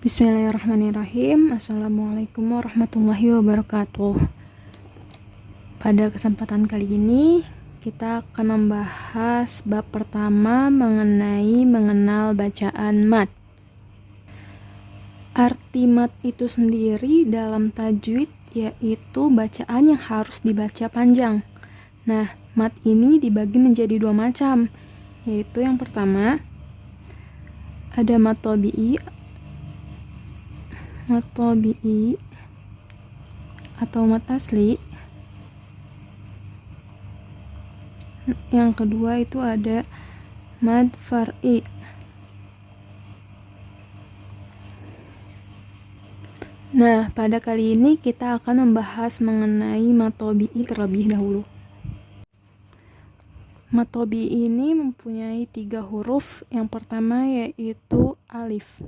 Bismillahirrahmanirrahim. Assalamualaikum warahmatullahi wabarakatuh. Pada kesempatan kali ini kita akan membahas bab pertama mengenai mengenal bacaan mad. Arti mad itu sendiri dalam tajwid yaitu bacaan yang harus dibaca panjang. Nah, mad ini dibagi menjadi dua macam, yaitu yang pertama ada mad tabi'i atau mad asli. Yang kedua itu ada mad far'i. Nah, pada kali ini kita akan membahas mengenai mad tabi'i terlebih dahulu. Mad tabi'i ini mempunyai 3 huruf. Yang pertama yaitu alif.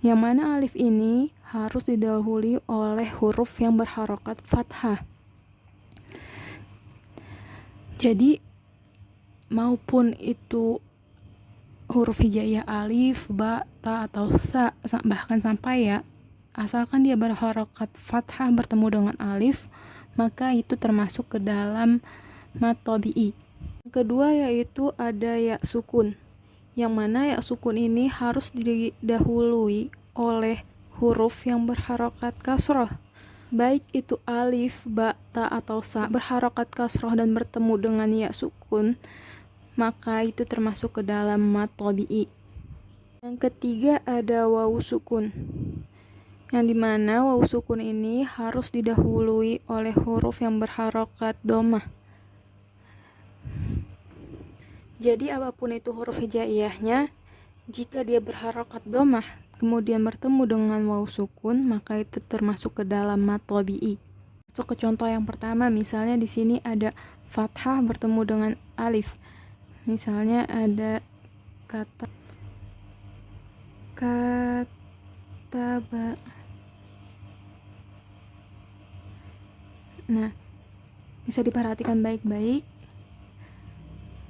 Yang mana alif ini harus didahului oleh huruf yang berharokat fathah. Jadi maupun itu huruf hijaiyah alif, ba, ta, atau sa, bahkan sampai ya, asalkan dia berharokat fathah bertemu dengan alif, maka itu termasuk ke dalam mad tabi'i. Yang kedua yaitu ada ya sukun. Yang mana ya sukun ini harus didahului oleh huruf yang berharokat kasroh. Baik itu alif, ba, ta, atau sa berharokat kasroh dan bertemu dengan ya sukun, maka itu termasuk ke dalam mad tabi'i. Yang ketiga ada wawu sukun. Yang dimana wawu sukun ini harus didahului oleh huruf yang berharokat dhammah. Jadi apapun itu huruf hijaiyahnya, jika dia berharokat dhammah kemudian bertemu dengan wawu sukun, maka itu termasuk ke dalam mad tabi'i. Masuk ke contoh yang pertama, misalnya di sini ada fathah bertemu dengan alif. Misalnya ada kata kataba. Nah, bisa diperhatikan baik-baik.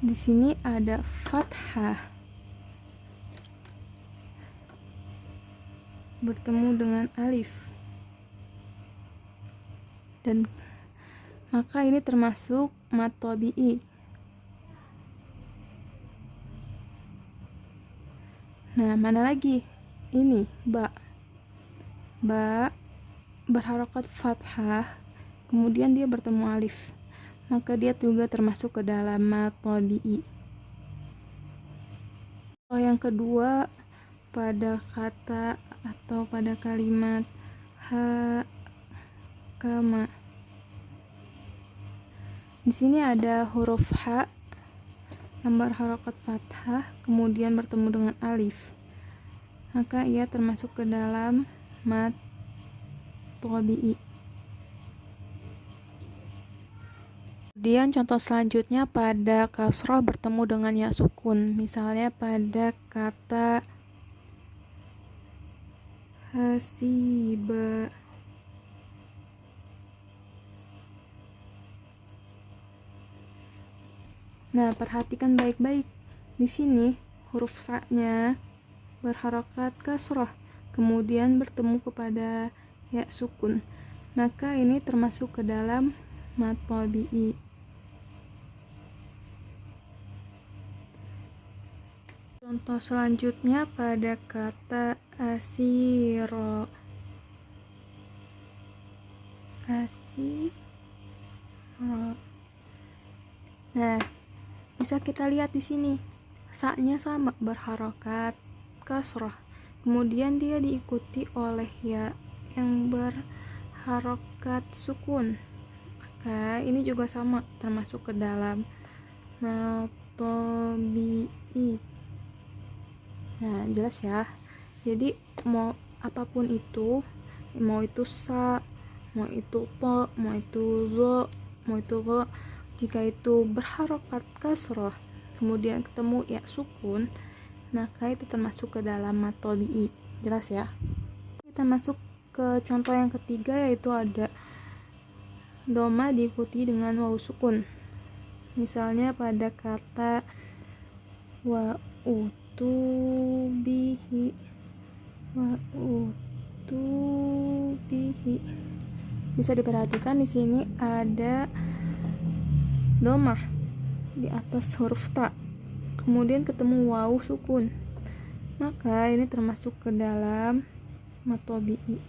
Di sini ada fathah bertemu dengan alif, dan maka ini termasuk mad tabi'i. Nah, mana lagi? Ini ba berharokat fathah kemudian dia bertemu alif, maka dia juga termasuk ke dalam mad tabi'i. Yang kedua, pada kata atau pada kalimat hakama. Di sini ada huruf ha yang berharokat fathah kemudian bertemu dengan alif, maka ia termasuk ke dalam mad tabi'i. Kemudian contoh selanjutnya pada kasroh bertemu dengan ya sukun, misalnya pada kata hasiba. Nah, perhatikan baik-baik. Di sini huruf sa-nya berharokat kasroh kemudian bertemu kepada ya sukun, maka ini termasuk ke dalam mad tabi'i. Contoh selanjutnya pada kata asiro. Nah, bisa kita lihat di sini sa-nya sama berharokat kasroh, kemudian dia diikuti oleh ya yang berharokat sukun, maka ini juga sama termasuk ke dalam mad tabi'i. Nah, jelas ya. Jadi mau apapun itu, mau itu sa, mau itu to, mau itu zo, mau itu ro, jika itu berharokat kasroh kemudian ketemu ya sukun, maka itu termasuk ke dalam mad tabi'i. Jelas ya. Kita masuk ke contoh yang ketiga, yaitu ada dhammah diikuti dengan wawu sukun. Misalnya pada kata wa utubihi. wa utubihi. Bisa diperhatikan di sini ada domah di atas huruf ta, kemudian ketemu wawu sukun, maka ini termasuk ke dalam mad tabi'i.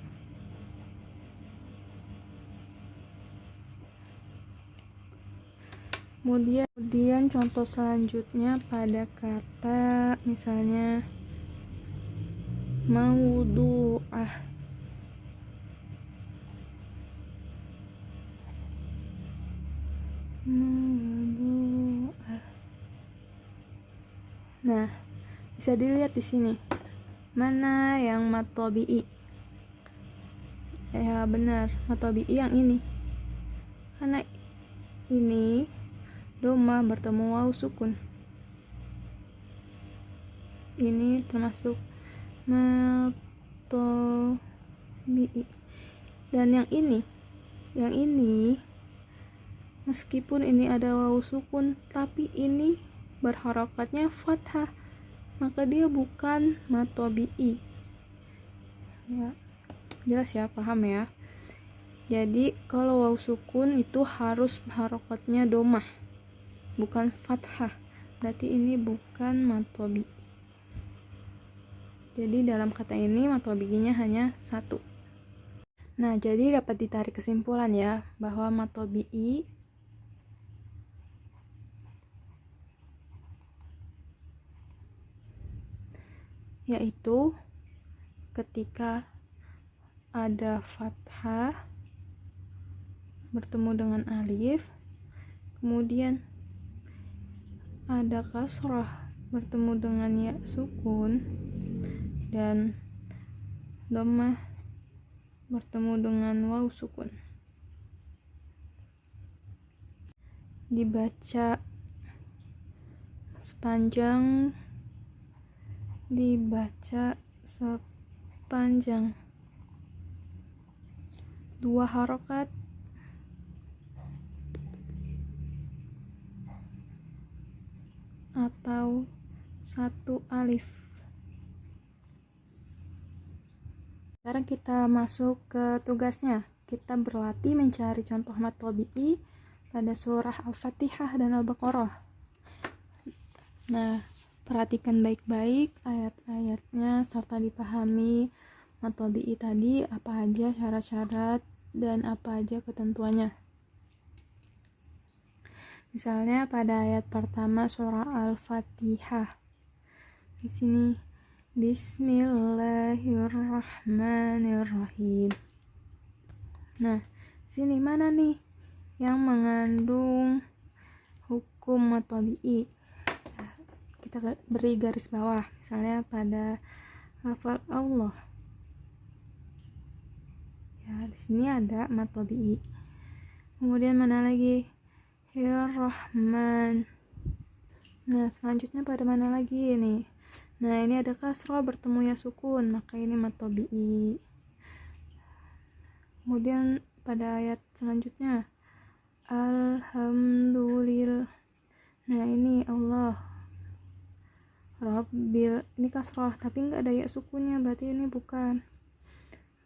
Kemudian contoh selanjutnya pada kata misalnya maudu'ah. Nah, bisa dilihat di sini mana yang mad tabi'i. Ya benar, mad tabi'i yang ini, karena ini doma bertemu wawu sukun. Ini termasuk mad tabi'i. Dan yang ini meskipun ini ada wawu sukun, tapi ini berharokatnya fathah, maka dia bukan mad tabi'i. Ya, jelas ya, paham ya. Jadi kalau wawu sukun itu harus harokatnya domah, bukan fathah. Berarti ini bukan mad tabi'i. Jadi dalam kata ini mad tabi'inya hanya satu. Nah, jadi dapat ditarik kesimpulan ya, bahwa mad tabi'i yaitu ketika ada fathah bertemu dengan alif, kemudian ada kasrah bertemu dengan ya sukun, dan dhammah bertemu dengan waw sukun. Dibaca sepanjang dua harokat atau satu alif. Sekarang kita masuk ke tugasnya. Kita berlatih mencari contoh mad tabi'i pada surah Al-Fatihah dan Al-Baqarah. Nah, perhatikan baik-baik ayat-ayatnya serta dipahami mad tabi'i tadi apa aja syarat-syarat dan apa aja ketentuannya. Misalnya pada ayat pertama surah Al-Fatihah. Di sini Bismillahirrahmanirrahim. Nah, sini mana nih yang mengandung hukum mad tabi'i? Kita beri garis bawah. Misalnya pada lafal Allah. Ya, di sini ada mad tabi'i. Kemudian mana lagi? Rahman. Nah, selanjutnya pada mana lagi nih? Nah, ini ada kasrah bertemu ya sukun, maka ini mad tabi'i. Kemudian pada ayat selanjutnya Alhamdulillah. Nah, ini Allah Rabbil, ini kasrah tapi nggak ada ya sukunnya, berarti ini bukan.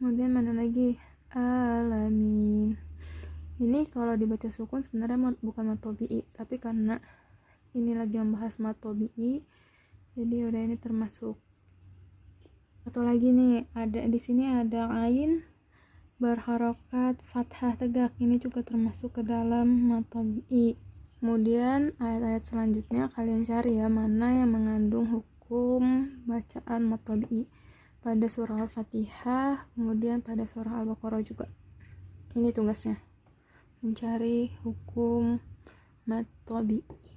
Kemudian mana lagi? Alamin. Ini kalau dibaca sukun sebenarnya bukan mad tabi'i, tapi karena ini lagi membahas mad tabi'i, jadi udah ini termasuk. Atau lagi nih, ada di sini ada ain berharokat fathah tegak, ini juga termasuk ke dalam mad tabi'i. Kemudian ayat-ayat selanjutnya kalian cari ya mana yang mengandung hukum bacaan mad tabi'i pada surah Al-Fatihah, kemudian pada surah Al-Baqarah juga. Ini tugasnya, mencari hukum mad tabi'i.